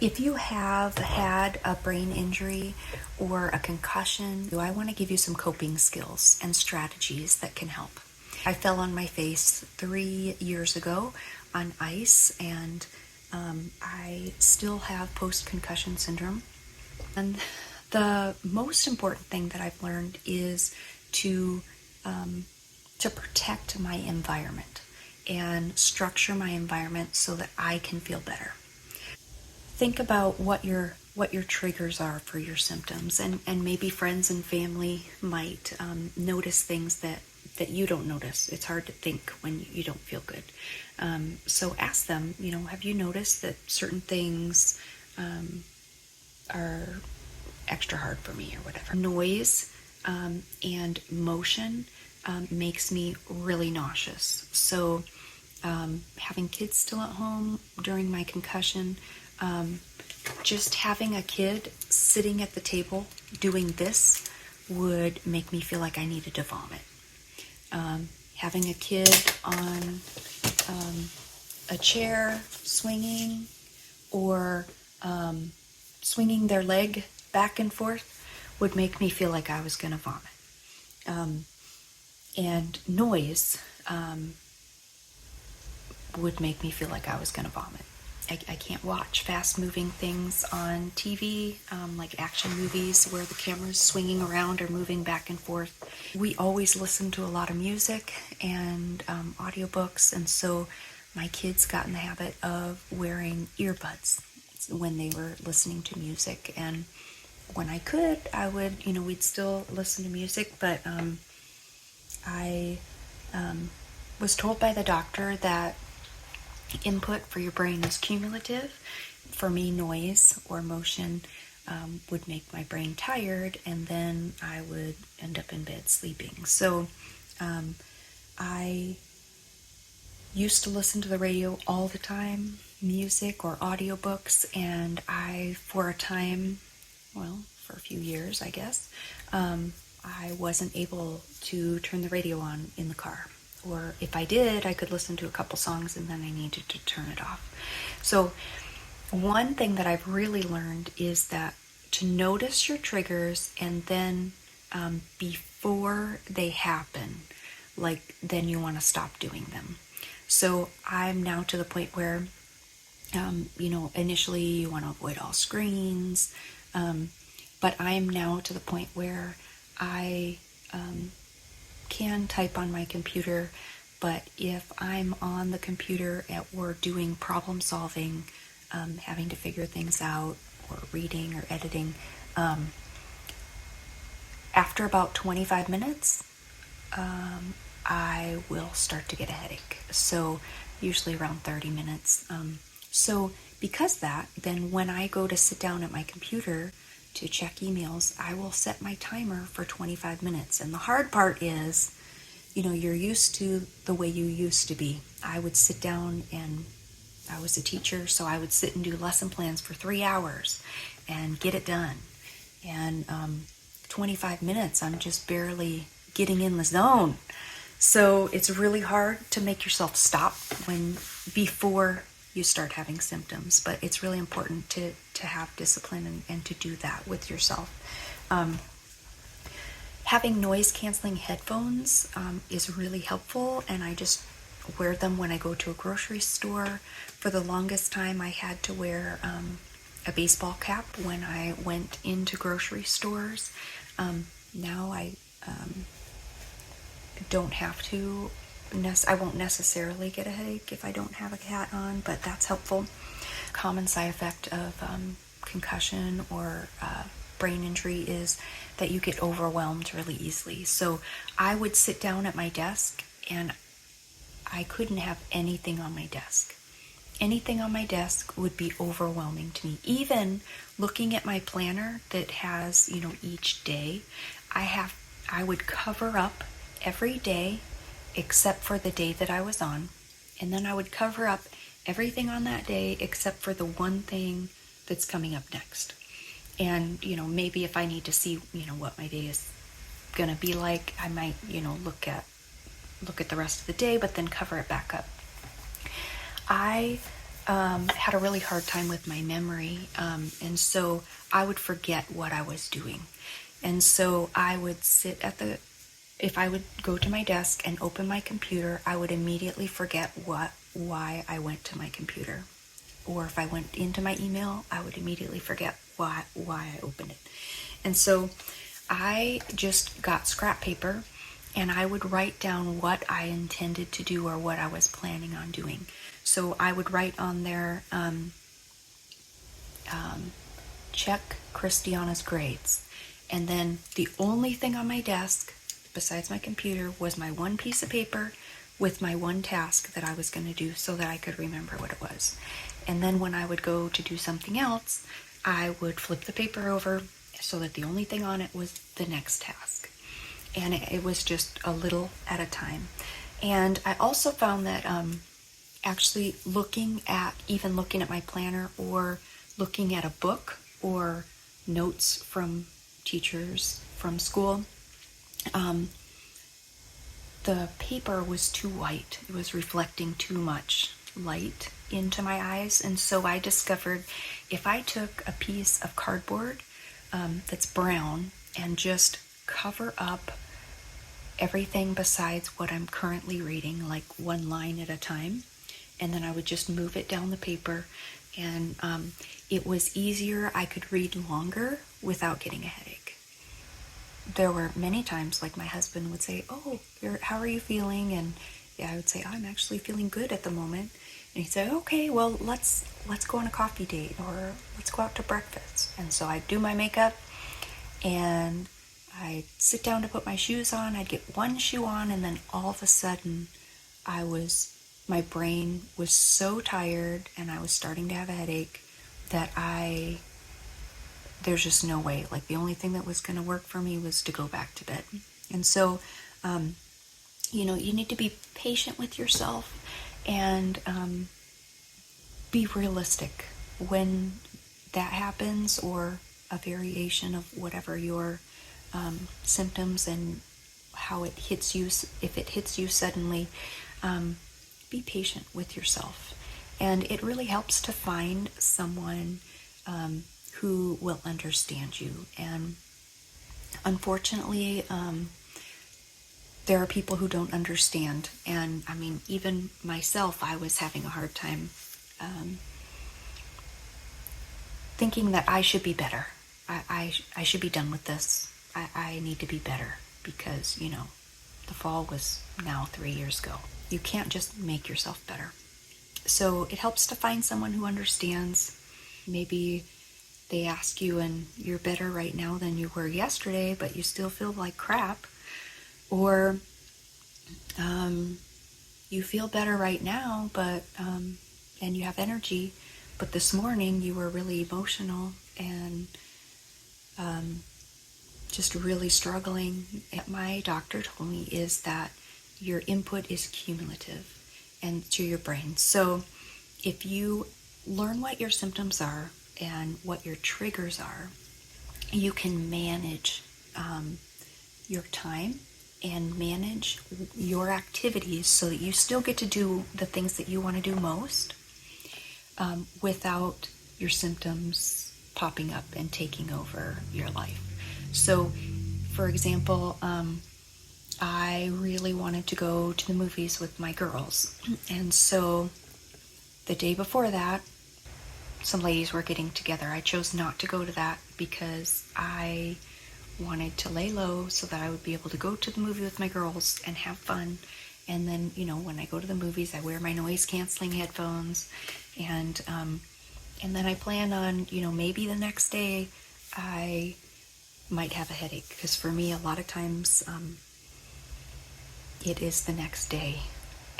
If you have had a brain injury or a concussion, I want to give you some coping skills and strategies that can help. I fell on my face 3 years ago on ice, and I still have post-concussion syndrome. And the most important thing that I've learned is to protect my environment and structure my environment so that I can feel better. Think about what your triggers are for your symptoms, and maybe friends and family might notice things that you don't notice. It's hard to think when you don't feel good. So ask them, have you noticed that certain things are extra hard for me or whatever? Noise and motion makes me really nauseous. So having kids still at home during my concussion, just having a kid sitting at the table doing this would make me feel like I needed to vomit. Having a kid on a chair swinging, or swinging their leg back and forth would make me feel like I was going to vomit. And noise would make me feel like I was going to vomit. I can't watch fast-moving things on TV, like action movies where the camera's swinging around or moving back and forth. We always listen to a lot of music and audiobooks, and so my kids got in the habit of wearing earbuds when they were listening to music. And when I could, I would, we'd still listen to music, but I was told by the doctor that input for your brain is cumulative. For me, noise or motion would make my brain tired, and then I would end up in bed sleeping. So I used to listen to the radio all the time, music or audiobooks, and for a few years, I guess, I wasn't able to turn the radio on in the car. Or if I did, I could listen to a couple songs and then I needed to turn it off. So one thing that I've really learned is that to notice your triggers, and then before they happen, then you want to stop doing them. So I'm now to the point where, initially you want to avoid all screens, but I am now to the point where I can type on my computer, but if I'm on the computer or doing problem solving, having to figure things out, or reading or editing, after about 25 minutes, I will start to get a headache. So usually around 30 minutes. So because that, then when I go to sit down at my computer to check emails, I will set my timer for 25 minutes. And the hard part is, you're used to the way you used to be. I would sit down, and I was a teacher, so I would sit and do lesson plans for 3 hours and get it done. And 25 minutes, I'm just barely getting in the zone. So it's really hard to make yourself stop before you start having symptoms, but it's really important to have discipline and to do that with yourself. Having noise canceling headphones is really helpful, and I just wear them when I go to a grocery store. For the longest time, I had to wear a baseball cap when I went into grocery stores. Now I don't have to. I won't necessarily get a headache if I don't have a hat on, but that's helpful. Common side effect of concussion or brain injury is that you get overwhelmed really easily. So I would sit down at my desk, and I couldn't have anything on my desk. Anything on my desk would be overwhelming to me. Even looking at my planner that has, each day, I would cover up every day except for the day that I was on, and then I would cover up everything on that day except for the one thing that's coming up next. And maybe if I need to see what my day is gonna be like, I might look at the rest of the day, but then cover it back up. I had a really hard time with my memory, and so I would forget what I was doing. And so I would if I would go to my desk and open my computer, I would immediately forget why I went to my computer. Or if I went into my email, I would immediately forget why I opened it. And so I just got scrap paper and I would write down what I intended to do or what I was planning on doing. So I would write on there, check Christiana's grades. And then the only thing on my desk, besides my computer, was my one piece of paper with my one task that I was going to do so that I could remember what it was. And then when I would go to do something else, I would flip the paper over so that the only thing on it was the next task. And it was just a little at a time. And I also found that actually looking at my planner or looking at a book or notes from teachers from school, the paper was too white. It was reflecting too much light into my eyes. And so I discovered if I took a piece of cardboard that's brown and just cover up everything besides what I'm currently reading, like one line at a time, and then I would just move it down the paper, and it was easier. I could read longer without getting a headache. There were many times, like my husband would say, "Oh, how are you feeling?" And I would say, "I'm actually feeling good at the moment." And he'd say, "Okay, well, let's go on a coffee date or let's go out to breakfast." And so I'd do my makeup and I'd sit down to put my shoes on. I'd get one shoe on, and then all of a sudden my brain was so tired and I was starting to have a headache that there's just no way. Like, the only thing that was going to work for me was to go back to bed. And so, you need to be patient with yourself and be realistic when that happens, or a variation of whatever your symptoms and how it hits you. If it hits you suddenly, be patient with yourself. And it really helps to find someone who will understand you. And unfortunately, there are people who don't understand. And I mean, even myself, I was having a hard time thinking that I should be better. I should be done with this. I need to be better because, the fall was now 3 years ago. You can't just make yourself better. So it helps to find someone who understands. Maybe they ask you and you're better right now than you were yesterday, but you still feel like crap. Or you feel better right now, but and you have energy, but this morning you were really emotional and just really struggling. What my doctor told me is that your input is cumulative and to your brain. So if you learn what your symptoms are and what your triggers are, you can manage your time and manage your activities so that you still get to do the things that you want to do most without your symptoms popping up and taking over your life. So, for example, I really wanted to go to the movies with my girls. And so the day before that, some ladies were getting together. I chose not to go to that because I wanted to lay low so that I would be able to go to the movie with my girls and have fun. And then, when I go to the movies, I wear my noise-canceling headphones. And then I plan on, maybe the next day I might have a headache. Because for me, a lot of times it is the next day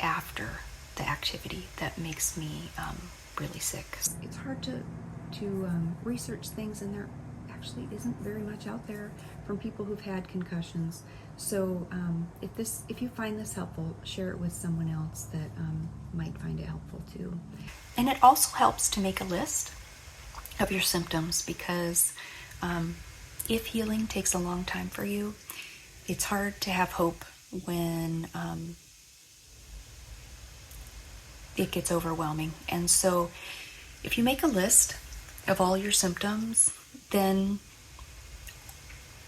after the activity that makes me really sick. It's hard to research things, and there actually isn't very much out there from people who've had concussions. So if you find this helpful, share it with someone else that might find it helpful too. And it also helps to make a list of your symptoms, because if healing takes a long time for you, it's hard to have hope when it gets overwhelming. And so if you make a list of all your symptoms, then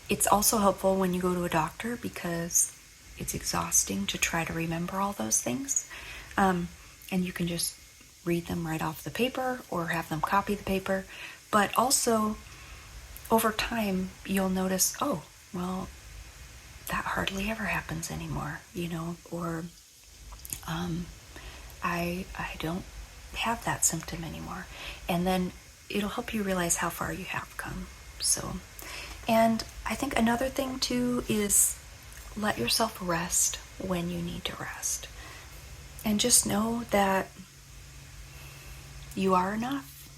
it's also helpful when you go to a doctor, because it's exhausting to try to remember all those things. And you can just read them right off the paper or have them copy the paper. But also, over time, you'll notice, oh, well, that hardly ever happens anymore, or I don't have that symptom anymore. And then it'll help you realize how far you have come. So, and I think another thing too is let yourself rest when you need to rest. And just know that you are enough.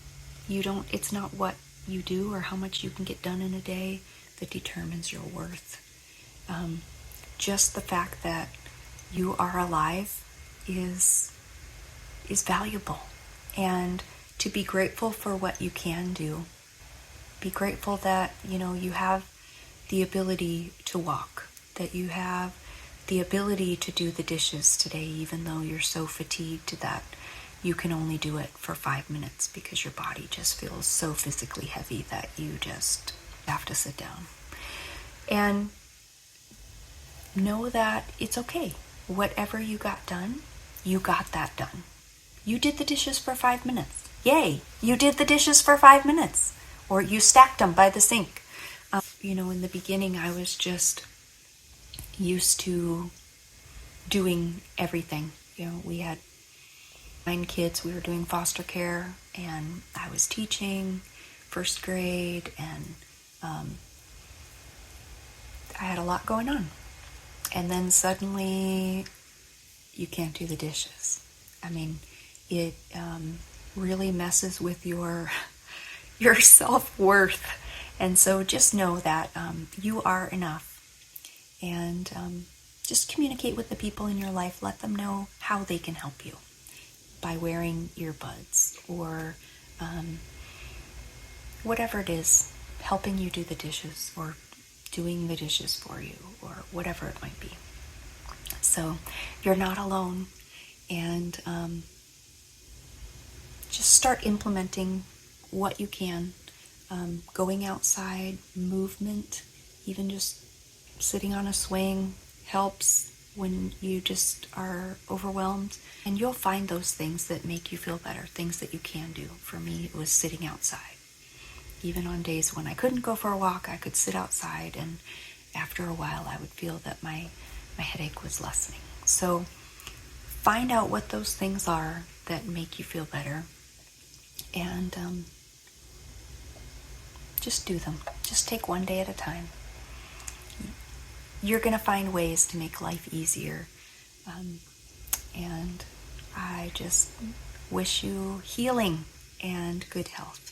It's not what you do or how much you can get done in a day that determines your worth. Just the fact that you are alive is valuable. And to be grateful for what you can do. Be grateful that, you have the ability to walk, that you have the ability to do the dishes today, even though you're so fatigued that you can only do it for 5 minutes because your body just feels so physically heavy that you just have to sit down. And know that it's okay. Whatever you got done, you got that done. You did the dishes for 5 minutes. Yay! You did the dishes for 5 minutes. Or you stacked them by the sink. In the beginning, I was just used to doing everything. We had 9 kids. We were doing foster care, and I was teaching first grade, and I had a lot going on. And then suddenly, you can't do the dishes. I mean, it really messes with your self-worth. And so just know that you are enough. And just communicate with the people in your life. Let them know how they can help you by wearing earbuds or whatever it is, helping you do the dishes or doing the dishes for you or whatever it might be. So you're not alone. And just start implementing what you can. Going outside, movement, even just sitting on a swing helps when you just are overwhelmed. And you'll find those things that make you feel better, things that you can do. For me, it was sitting outside. Even on days when I couldn't go for a walk, I could sit outside, and after a while I would feel that my headache was lessening. So find out what those things are that make you feel better, and just do them. Just take one day at a time. You're going to find ways to make life easier. And I just wish you healing and good health.